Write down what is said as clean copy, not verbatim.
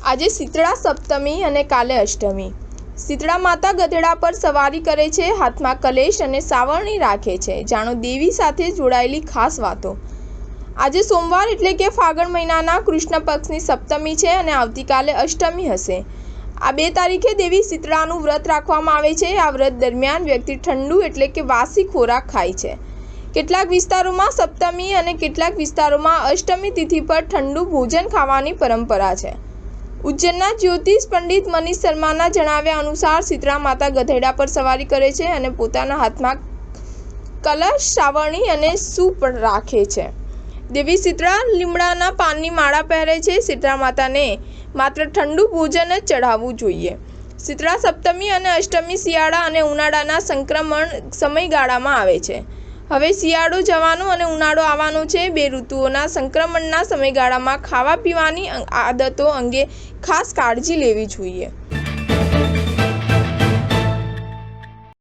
આજે શીતળા સપ્તમી અને કાલે અષ્ટમી। શીતળા માતા ગધેડા પર સવારી કરે છે, હાથમાં કલેશ અને સાવરણી રાખે છે। જાણો દેવી સાથે જોડાયેલી ખાસ વાતો। આજે સોમવાર એટલે કે ફાગણ મહિનાના કૃષ્ણ પક્ષની સપ્તમી છે અને આવતીકાલે અષ્ટમી હશે। આ 2 તારીખે દેવી શીતળાનું વ્રત રાખવામાં આવે છે। આ વ્રત દરમિયાન વ્યક્તિ ઠંડુ એટલે કે વાસી ખોરાક ખાય છે। કેટલાક વિસ્તારોમાં સપ્તમી અને કેટલાક વિસ્તારોમાં અષ્ટમી તિથિ પર ઠંડુ ભોજન ખાવાની પરંપરા છે। ઉજ્જૈનના જ્યોતિષ પંડિત મનીષ શર્માના જણાવ્યા અનુસાર શીતળા માતા ગધેડા પર સવારી કરે છે અને પોતાના હાથમાં કલશ, સાવરણી અને સૂપ રાખે છે। દેવી શીતળા લીમડાના પાનની માળા પહેરે છે। શીતળા માતાને માત્ર ઠંડુ ભોજન જ ચઢાવવું જોઈએ। શીતળા સપ્તમી અને અષ્ટમી શિયાળા અને ઉનાળાના સંક્રમણ સમયગાળામાં આવે છે। હવે શિયાળો જવાનો અને ઉનાળો આવવાનો છે। 2 ઋતુઓના સંક્રમણના સમયગાળામાં ખાવા પીવાની આદતો અંગે ખાસ કાળજી લેવી જોઈએ।